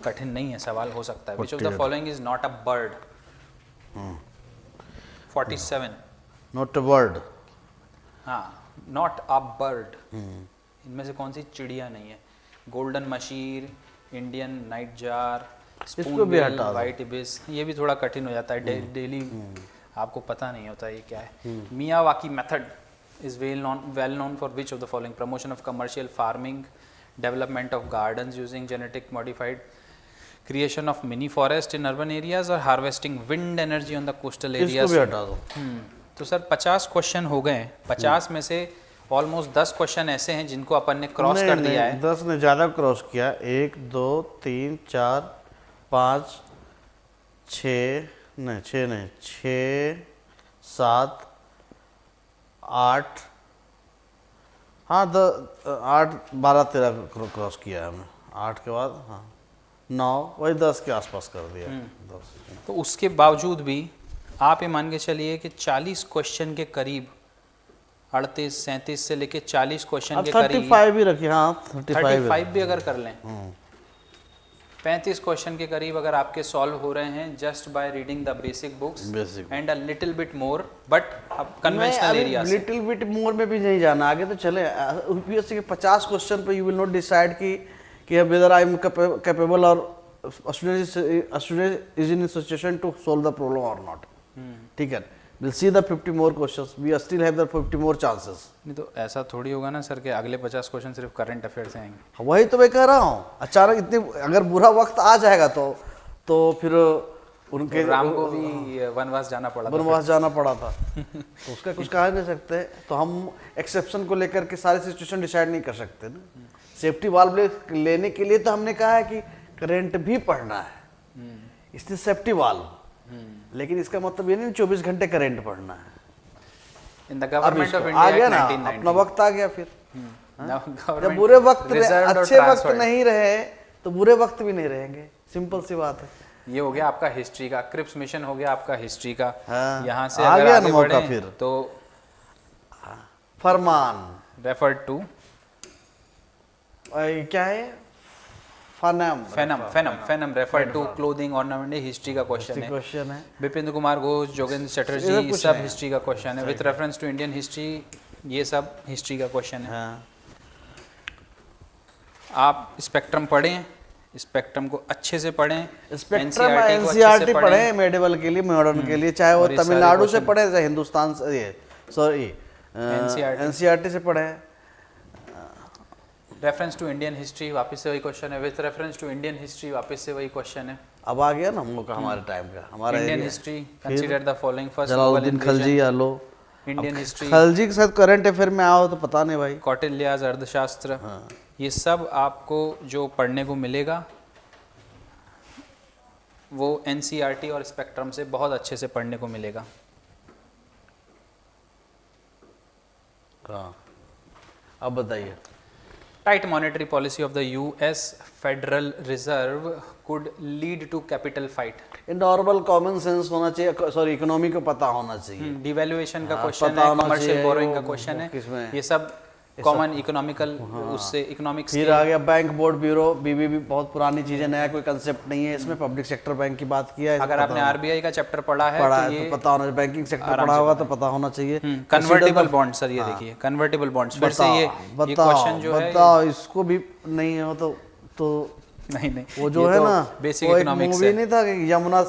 कठिन नहीं है। सवाल हो सकता है, विच of the following is not a bird. 47, not a bird. हाँ, नॉट अ बर्ड, इनमें से कौन सी चिड़िया नहीं है? Golden machine, Indian night jar, इसको भी हटा दो। वाइट इबिस, ये भी थोड़ा कठिन हो जाता है। डेली आपको पता नहीं होता ये क्या है। Miyawaki method is well known for which of the following? Promotion of commercial farming, development of gardens using genetic modified, creation of mini forest in urban areas, और harvesting wind energy on the coastal इसको areas. भी हटा दो। तो sir 50 question हो गए। 50 में से ऑलमोस्ट 10 क्वेश्चन ऐसे हैं जिनको अपन ने क्रॉस कर दिया है। 10 ने ज़्यादा क्रॉस किया। 1 2 3 4 5 6 नहीं 6 7 8, हाँ 8 12 13 क्रॉस किया है हमने। 8 के बाद हाँ 9, वही 10 के आसपास कर दिया। 10। तो उसके बावजूद भी आप ये मान के चलिए कि 40 क्वेश्चन के करीब, 38 37 से लेके 40 क्वेश्चन के करीब, 35 भी रखिए। हाँ 35 भी अगर कर लें, 35 क्वेश्चन के करीब अगर आपके सॉल्व हो रहे हैं just by reading the basic books and a little bit more, but conventional area से। लिटिल बिट मोर में भी नहीं जाना, आगे तो चले। यूपीएससी के 50 क्वेश्चन पे यू विल नॉट डिसाइड कि वेदर आई एम कैपेबल और student is in situation to solve the problem और नॉट। ठीक है, we'll see the 50 more questions, we still have the 50 more chances। नहीं तो ऐसा थोड़ी होगा ना सर कि अगले 50 क्वेश्चन सिर्फ करंट अफेयर से आएंगे। वही तो मैं कह रहा हूँ। अचानक इतने अगर बुरा वक्त आ जाएगा तो फिर उनके राम को भी वनवास जाना पड़ा था। वनवास जाना पड़ा था तो उसका कुछ कहा नहीं सकते। तो हम एक्सेप्शन को लेकर के सारी सिचुएशन डिसाइड नहीं कर सकते ना। सेफ्टी वाल्व लेने के लिए तो हमने कहा है कि करंट भी पढ़ना है, इसलिए सेफ्टी वाल्व। लेकिन इसका मतलब ये नहीं 24 घंटे करंट पढ़ना है। इन द गवर्नमेंट ऑफ आ गया इंडिया ना, 1990 अपना वक्त आ गया फिर। Government जब बुरे वक्त reserved और अच्छे वक्त transferred। नहीं रहे तो बुरे वक्त भी नहीं रहेंगे। सिंपल सी बात है। ये हो गया आपका हिस्ट्री का। क्रिप्स मिशन हो गया आपका हिस्ट्री का। हाँ, यहाँ से आ अगर गया आगे ना मौका बढ़े फिर। तो फरमान रेफर टू क्या है? फेनम refer to clothing ornament, history का क्वेश्चन है। क्वेश्चन है। विपिन कुमार घोष, जोगेंद्र चटर्जी, सब हिस्ट्री का क्वेश्चन है। With reference to Indian history, ये सब हिस्ट्री का क्वेश्चन है। हाँ। आप स्पेक्ट्रम पढ़ें, स्पेक्ट्रम को अच्छे से पढ़ें। स्पेक्ट्रम एनसीईआरटी पढ़ें मेडिवल के लिए, मॉडर्न के लिए, चाहे वो तमिलनाडु से पढ़े चाहे हिंदुस्तान से, सॉरी एनसीईआरटी से पढ़ें। रेफरेंस टू इंडियन हिस्ट्री वापस से वही क्वेश्चन है। With reference to Indian history वापस से वही क्वेश्चन है। अब आ गया ना हम लोग का, हमारे टाइम का हमारा Indian history consider the following first Jalaluddin Khalji आ लो। इंडियन हिस्ट्री, खलजी के साथ करंट अफेयर में आओ तो पता नहीं भाई। कौटिल्याज अर्थशास्त्र, ये सब आपको जो पढ़ने को मिलेगा वो एनसीईआरटी और स्पेक्ट्रम से बहुत अच्छे से पढ़ने को मिलेगा। हाँ, अब बताइए। Tight monetary policy of the US federal reserve could lead to capital fight. Normal common sense होना चाहिए, सॉरी इकोनॉमी को पता होना चाहिए। डिवैल्यूएशन का हाँ, क्वेश्चन पता है, होना कमर्शियल चाहिए बोरोइंग का वो क्वेश्चन है। किसमें। ये सब कॉमन इकोनॉमिकल उससे इकोनॉमिक्स फिर आ गया बैंक बोर्ड ब्यूरो, बीबीबी बहुत पुरानी चीज़ है, नया कोई कंसेप्ट नहीं है इसमें। पब्लिक सेक्टर बैंक की बात किया है, अगर आपने आरबीआई का चैप्टर पढ़ा है तो पता होना, बैंकिंग सेक्टर पढ़ा होगा तो पता होना चाहिए। कन्वर्टेबल बॉन्ड सर, ये देखिए कन्वर्टेबल बॉन्ड्स, फिर से ये क्वेश्चन जो है बताओ इसको भी नहीं हो तो नहीं वो जो है ना बेसिक वो एक इकोनॉमिक्स मूवी है नहीं था कि यमुना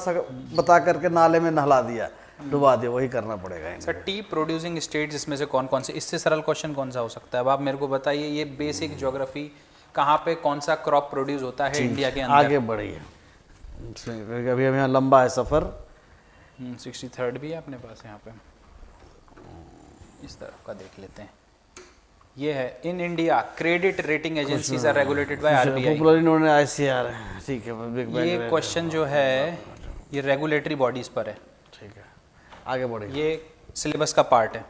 बता करके नाले में नहला दिया, डुबा दिया, वही करना पड़ेगा इन्हें। सर। टी प्रोड्यूसिंग स्टेट्स इसमें से कौन कौन से, इससे सरल क्वेश्चन कौन सा हो सकता है? अब आप मेरे को बताइए, ये बेसिक ज्योग्राफी, कहाँ पे कौन सा क्रॉप प्रोड्यूस होता है इंडिया के अंदर? आगे बढ़िए, अभी हम यहाँ लंबा है सफर। 63rd भी है अपने पास यहाँ पे, इस तरफ का देख लेते हैं। ये है in India credit rating agencies are regulated by RBI. Popularly known as ICR, ठीक है। बिग ये क्वेश्चन जो है ये रेगुलेटरी बॉडीज पर है, ठीक है, आगे बढ़िए। ये सिलेबस का पार्ट है,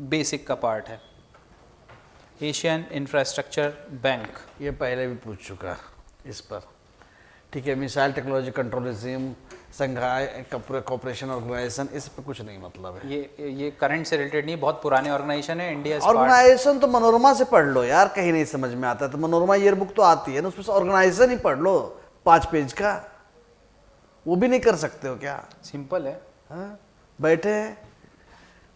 बेसिक का पार्ट है। एशियन इंफ्रास्ट्रक्चर बैंक, ये पहले भी पूछ चुका है इस पर, ठीक है। मिसाइल टेक्नोलॉजी कंट्रोल रिजीम, संघाई कॉपरेशन ऑर्गेनाइजेशन, इस पर कुछ नहीं मतलब है। ये करंट से रिलेटेड नहीं, बहुत पुराने ऑर्गेनाइजेशन है। इंडिया ऑर्गेनाइजेशन तो मनोरमा से पढ़ लो यार, कहीं नहीं समझ में आता है तो मनोरमा ईयर बुक तो आती है ना, उसमें से ऑर्गेनाइजेशन ही पढ़ लो 5 पेज का, वो भी नहीं कर सकते हो क्या? सिंपल है। हाँ? बैठे हैं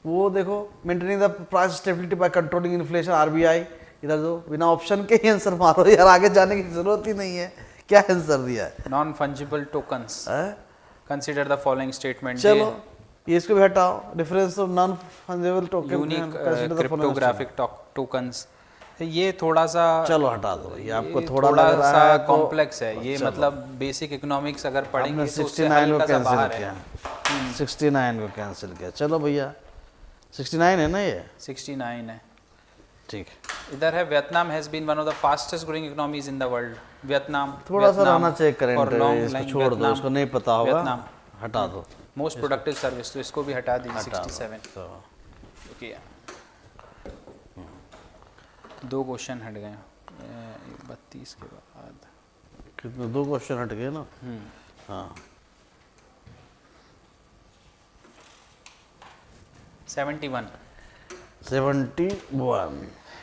वो देखो, maintaining the price stability by controlling inflation, RBI. इधर जो बिना ऑप्शन के ही आंसर मारो यार, आगे जाने की जरूरत ही नहीं है। क्या आंसर दिया है? Non fungible tokens, consider the following statement. चलो ये इसको भी हटाओ, difference of non fungible token, unique cryptographic tokens, ये थोड़ा सा, चलो हटा दो, ये आपको थोड़ा थोड़ा लग रहा सा है तो कॉम्प्लेक्स है ये, मतलब बेसिक इकोनॉमिक्स अगर पढ़ेंगे तो उससे 69 को हल्का सा कैंसिल बाहर है। किया, 69 को कैंसिल किया। चलो भैया 69 है ना ये? 69 है, ठीक। इधर है Vietnam has been one of the fastest growing economies in the world. Vietnam थोड़ा सा रहना चाहिए करंट, इसको छोड़ दो, इसको नहीं पता होगा, हटा दो। मोस्ट प्रोडक्टिव सर्विस, तो इसको भी हटा दीजिए 67। ओके, 2 क्वेश्चन हट गए 32 के बाद। कितने 2 क्वेश्चन हट गए ना? हाँ। 71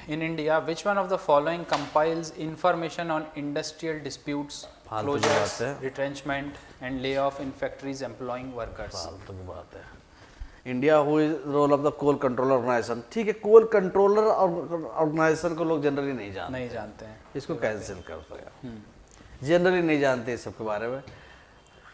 in India, which one of the following compiles information on industrial disputes, closures, retrenchment and layoff in factories employing workers? फालतू की बात है। India who is role of the coal control organization, ठीक है। कोल कंट्रोलर ऑर्गेनाइजेशन को लोग generally नहीं जानते हैं, इसको कैंसिल कर दो, जनरली नहीं जानते इस सब के बारे में।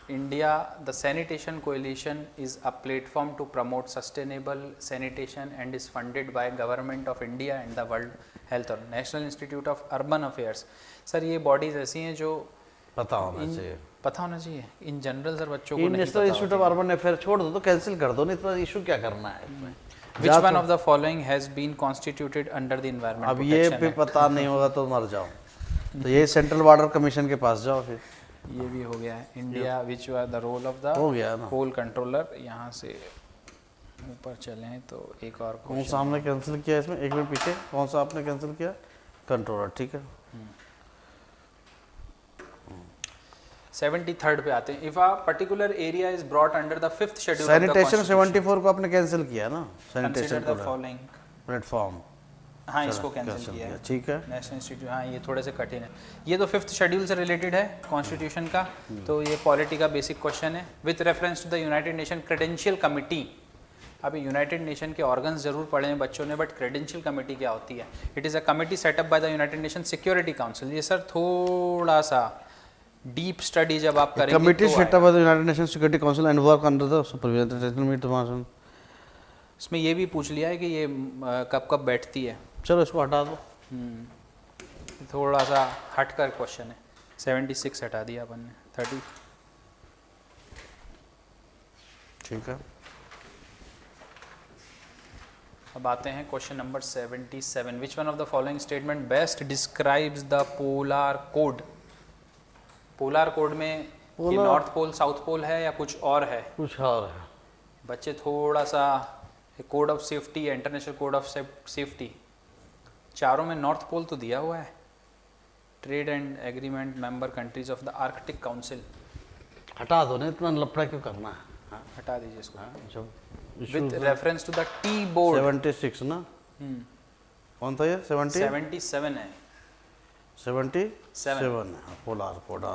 India, the Sanitation Coalition is a platform to promote sustainable sanitation and is funded by Government of India and the World Health Organization, National Institute of Urban Affairs। Sir ये बॉडीज ऐसी हैं जो पता होना चाहिए इन जनरल सर बच्चों को नहीं पता। National institute of urban affair छोड़ दो, तो कैंसिल कर दो, नहीं तो इशू क्या करना है इसमें। Which one of the following has been constituted under the Environment अब Protection ये भी Act? पता नहीं होगा तो मर जाओ, तो ये सेंट्रल बॉर्डर कमीशन के पास जाओ फिर। ये भी हो गया है। India which were the role of the हो गया ना कोल कंट्रोलर। यहाँ से ऊपर चलें तो एक और कौन सा हमने कैंसिल किया इसमें, एक मिनट पीछे, कौन सा आपने कैंसिल किया? कंट्रोलर, ठीक है। 73rd पे आते हैं। If a particular area is brought under the 5th schedule, sanitation 74 को आपने कैंसिल किया ना, sanitation consider the following platform. हाँ, इसको कैंसिल किया है, ठीक है। नेशनल इंस्टीट्यूट, हाँ ये थोड़े से कठिन है। ये तो 5th शेड्यूल से रिलेटेड है कॉन्स्टिट्यूशन का, तो ये पॉलिटी का बेसिक क्वेश्चन है। With reference to the united nation credential committee, अभी यूनाइटेड नेशन के ऑर्गन्स जरूर पढ़े हैं बच्चों ने, बट क्रेडेंशियल कमेटी क्या होती है? It is a committee setup by the united nation security council. ये सर थोड़ा सा डीप स्टडी जब आप करेंगे, committee setup by the united nation security council and work under the supervision. इसमें ये भी पूछ लिया है कि ये कब कब बैठती है। चलो इसको हटा दो, थोड़ा सा हट कर क्वेश्चन है। 76 हटा दिया अपन ने, 30, ठीक है। अब आते हैं question number 77। Which one of the following statement best describes the polar code? Polar code में ये नॉर्थ पोल साउथ पोल है या कुछ और है? कुछ और है। बच्चे थोड़ा सा, कोड ऑफ सेफ्टी है, इंटरनेशनल कोड ऑफ सेफ्टी, चारों में नॉर्थ पोल तो दिया हुआ है। Trade and agreement member countries of the Arctic council. हटा दो, नहीं इतना लफड़ा क्यों करना है? हटा दीजिए इसको। जो with reference to the tea board 76 ना, कौन था ये 77 है 77 polar code.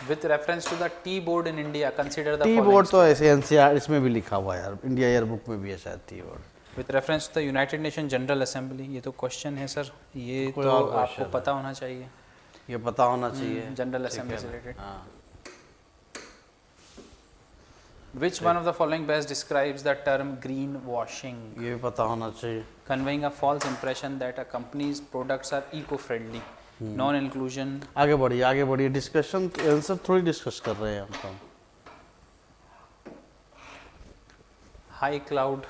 With reference to the tea board in India consider the tea board तो ऐसे एनसीआर इसमें भी लिखा हुआ है यार, इंडिया ईयर बुक में भी है शायद tea board. With reference to the united nation general assembly, ये तो क्वेश्चन है सर, ये कोई तो और question आपको है। पता होना चाहिए, ये पता होना चाहिए। जनरल ठीक असेंबली है से ना? रिलेटेड। हाँ। Which one of the following best describes the term green washing? ये भी पता होना चाहिए। Conveying a false impression that a company's products are eco-friendly. Non-inclusion. आगे बढ़िए डिस्कशन आंसर थोड़ी डिस्कस कर रहे हैं हम तो। High cloud.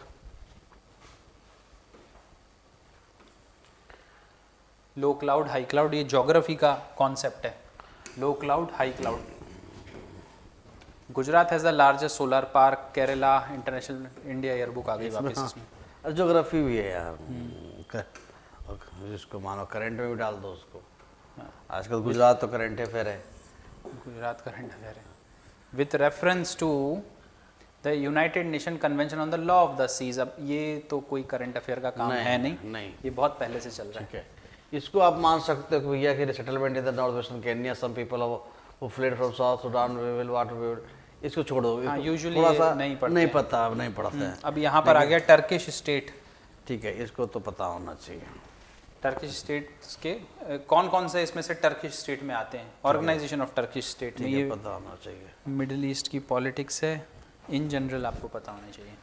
Low cloud, high cloud, ये ज्योग्राफी का कॉन्सेप्ट है। Low cloud, high cloud. Gujarat has the largest solar park, Kerala international India year book आ गई वापस इसमें। ज्योग्राफी भी है यार, जिसको मानो करंट में भी डाल दो उसको। आजकल गुजरात तो करंट अफेयर है। गुजरात करंट अफेयर है। With reference to the united nation convention on the law of the seas, अब ये तो कोई करंट अफेयर का काम है नहीं, ये बहुत पहले से चल रहा है। इसको आप मान सकते हो कि भैया कि settlement in the north western Kenya, some people who fled from South Sudan will water, इसको छोड़ दो। हाँ, यूजुअली थोड़ा सा नहीं पढ़ते हैं। अब यहाँ पर आ गया टर्किश स्टेट। ठीक है, इसको तो पता होना चाहिए। टर्किश स्टेट्स के कौन कौन से इसमें से टर्किश स्टेट में आते हैं? ऑर्गेनाइजेशन ऑफ टर्किश स्टेट में, ये पता होना चाहिए। मिडिल ईस्ट की पॉलिटिक्स है, इन जनरल आपको पता होना चाहिए।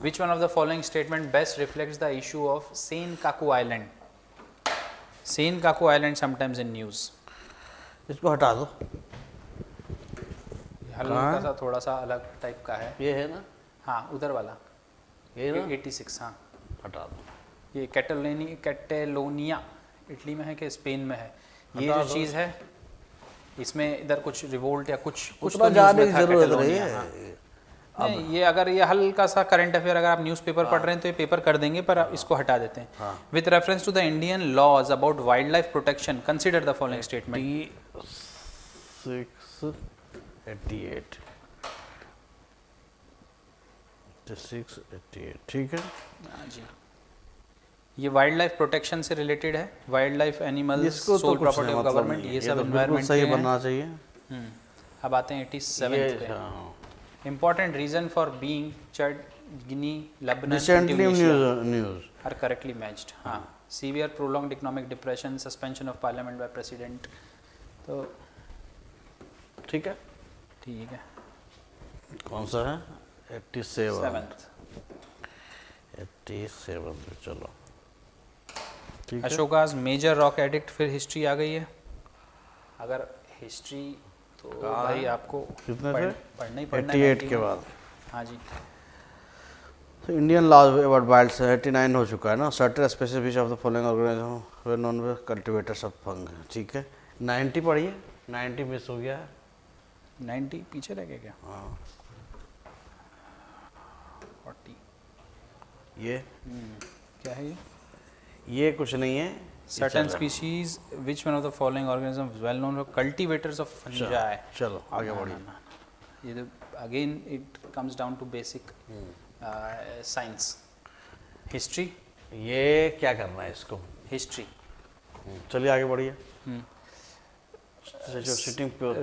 विच one of the following statement best reflects the issue of Senkaku island? Senkaku island sometimes in news. इसको हटा दो। हल्का सा थोड़ा सा अलग टाइप का है। ये है ना? हाँ, उधर वाला ये ना? 86। हाँ, हटा दो। ये कैटेलोनिया इटली में है कि स्पेन में है? ये हटा जो दो। चीज़ है, इसमें इधर कुछ रिवोल्ट या कुछ उतना तो जाने न्यूज़ की में था जरूरत कैटेलोनिया। नहीं हाँ। है। नहीं, ये अगर ये हल्का सा करंट अफेयर अगर आप न्यूज़पेपर पढ़ रहे हैं तो ये पेपर कर देंगे, पर आप इसको हटा देते हैं। With reference to the Indian laws about wild life protection consider the following statement. 688 688 ठीक है। हाँ जी, ये वाइल्ड लाइफ प्रोटेक्शन से रिलेटेड है। वाइल्ड लाइफ एनिमल्स, इसको सोल तो कुछ प्रॉपर्टी नहीं ऑफ मतलब गवर्नमेंट, नहीं है। ये सब तो बिल्कुल एनवायरनमेंट सही के हैं। बनना चाहिए। अब आते हैं 87 पे। Important reason for being Chad, Guinea, Lebanon, Recently Tunisia news are correctly matched. हाँ, severe prolonged economic depression, suspension of parliament by president. तो ठीक है। ठीक है। कौन सा है? 87 7th 87 पे चलो। ठीक है। अशोकाज मेजर रॉक एडिक्ट, फिर हिस्ट्री आ गई है। अगर हिस्ट्री तो भाई आपको कितने से? पढ़ना ही पढ़ना 88 के बाद। हाँ जी। तो इंडियन लॉज अबाउट वाइल्ड से 89 हो चुका है ना। Certain specific of the following organisation way non way cultivators of fung. ठीक है। 90 पढ़िए, 90 मिस हो गया है। 90 पीछे रह गया क्या? हाँ 40। ये क्या है ये कुछ नहीं है। Certain species, which one of the following organisms well known for cultivators of fungi? चलो आगे बढ़िए। ये तो again it comes down to basic science, history. ये क्या करना है इसको? History. चलिए आगे बढ़िए।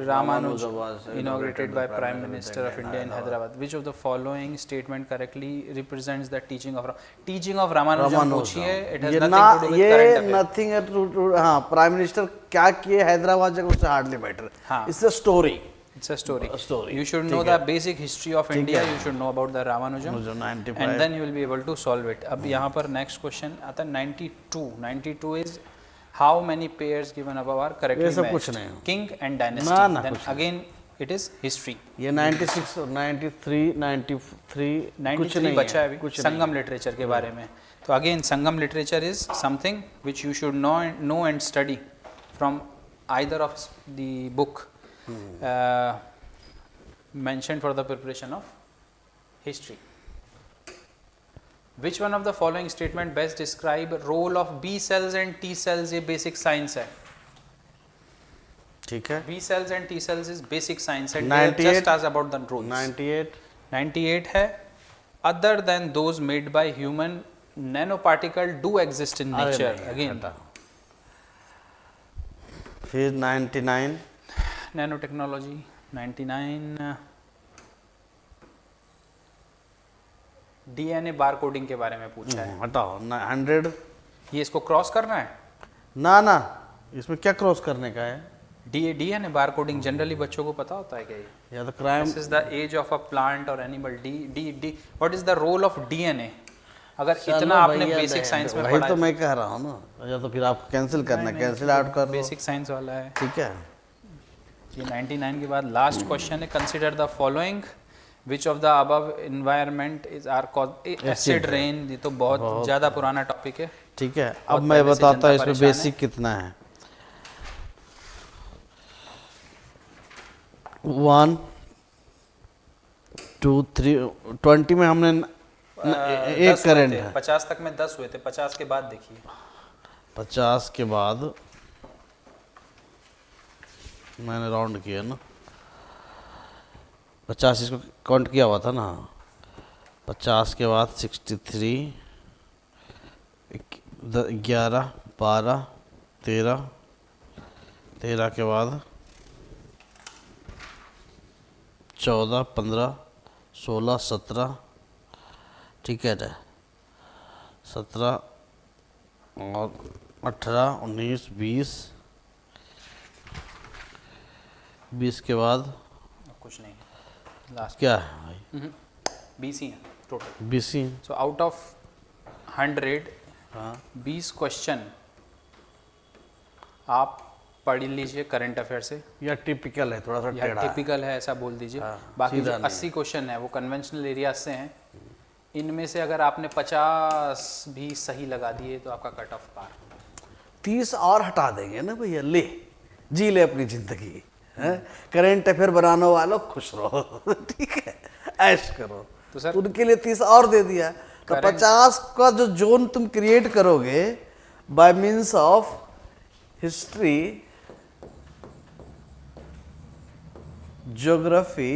Ramanuja was inaugurated by Prime Minister of India in Hyderabad. Which of the following statement correctly represents the teaching of Ramanuja? पूछिए, it has nothing to do with current affairs. Nothing. हाँ, prime minister क्या किए हैदराबाद जगह उससे hardly matter. हाँ। It's a story. It's a story. A story. You should know the basic history of India. You should know about the Ramanujam, 95 and then you will be able to solve it. अब यहाँ पर next question आता है 92. 92 is how many pairs given above are correctly ये सब matched? कुछ नहीं है। King and dynasty. ना, ना, Then कुछ नहीं। again it is history. ये 96 और 93 93 कुछ 93 नहीं बचा है है। अभी संगम लिटरेचर के बारे में। तो again Sangam literature is something which you should know and study from either of the book mentioned for the preparation of history. Which one of the following statement best describe role of B cells and T cells? ये basic science है। ठीक है। B cells and T cells is basic science and 98 just ask about the rules. 98 98 है other than those made by human nano particle do exist in अरे nature नहीं, again. हटा। फिर 99 nano technology 99। DNA बार coding के बारे में पूछा है, हटाओ। 100 ये इसको क्रॉस करना है। ना ना, इसमें क्या क्रॉस करने का है? डीएनए बार कोडिंग जनरली बच्चों को पता होता है क्या? ये या तो crime. This is the age of a plant और animal. D D D what is the role of DNA? अगर इतना आपने बेसिक साइंस में वही पढ़ा तो है, मैं कह रहा हूँ ना। या तो फिर आपको कैंसिल करना है, कैंसिल आउट कर दो। बेसिक साइंस वाला है। ठीक है। ये 99 के बाद लास्ट क्वेश्चन है, consider the following which of the above environment is are acid rain. ये तो बहुत ज़्यादा पुराना टॉपिक है। ठीक है, बहुत अब मैं पहले से बताता हूँ जनता इसमें परेशान बेसिक कितना है। 1 2 3 20 में हमने एक 10 करंट हुए थे, है। 50 तक में 10 हुए थे, 50 के बाद देखिए। 50 के बाद मैंने राउंड किया ना, 50 इसको काउंट किया हुआ था ना। 50 के बाद 63 11 12 13 13 के बाद 14 15 16 17। ठीक है ना, 17 और 18 19 20 20 के बाद कुछ नहीं है लास्ट। क्या है भाई? 20 ही है total. 20 he. So out of 100 हाँ 20 क्वेश्चन आप पढ़ लीजिए करंट अफेयर से, या टिपिकल है, थोड़ा सा या टेढ़ा है। टिपिकल है ऐसा बोल दीजिए। हाँ, बाकी जो सीधा नहीं 80 क्वेश्चन है वो कन्वेंशनल एरियाज से हैं। इनमें से अगर आपने 50 भी सही लगा दिए तो आपका कट ऑफ पार। 30 और हटा देंगे ना भैया, ले जी ले अपनी जिंदगी। करंट अफेयर बनाने वालों खुश रहो। ठीक है, ऐश करो। तो सर उनके लिए 30 और दे दिया, तो 50 का जो जोन तुम क्रिएट करोगे bye means of history, geography,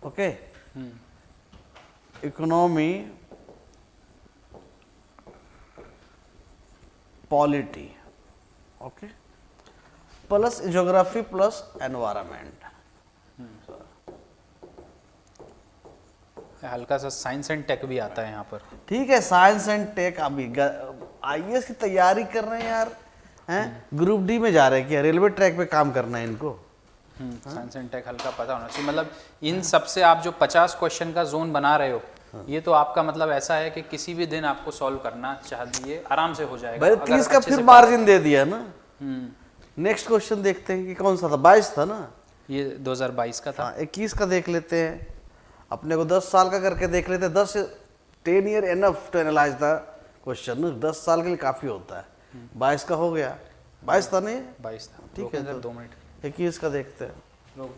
okay, economy, polity, okay, plus geography plus environment. हल्का सा साइंस एंड टेक भी आता है यहाँ पर। ठीक है, साइंस एंड टेक। अभी आईएएस की तैयारी कर रहे हैं यार, हैं ग्रुप डी में जा रहे हैं, क्या रेलवे ट्रैक पे काम करना है इनको? साइंस एंड टेक हल्का पता होना चाहिए। मतलब इन सब से आप जो 50 क्वेश्चन का जोन बना रहे हो, ये तो आपका मतलब ऐसा है कि किसी भी दिन आपको सॉल्व करना चाहिए, आराम से हो जाएगा। भाई 30 का फिर मार्जिन दे दिया ना। हम्म, नेक्स्ट क्वेश्चन देखते हैं कि कौन सा था। 22 था ना, ये 2022 का था। हाँ 21 का देख लेते हैं। अपने को 10 साल का करके देख लेते हैं। 10 year enough to analyze the question. 10 साल के लिए काफ़ी होता है। 22 का हो गया। 22 था नहीं, 22 था। ठीक है, 2 मिनट 21 का देखते हैं। लोग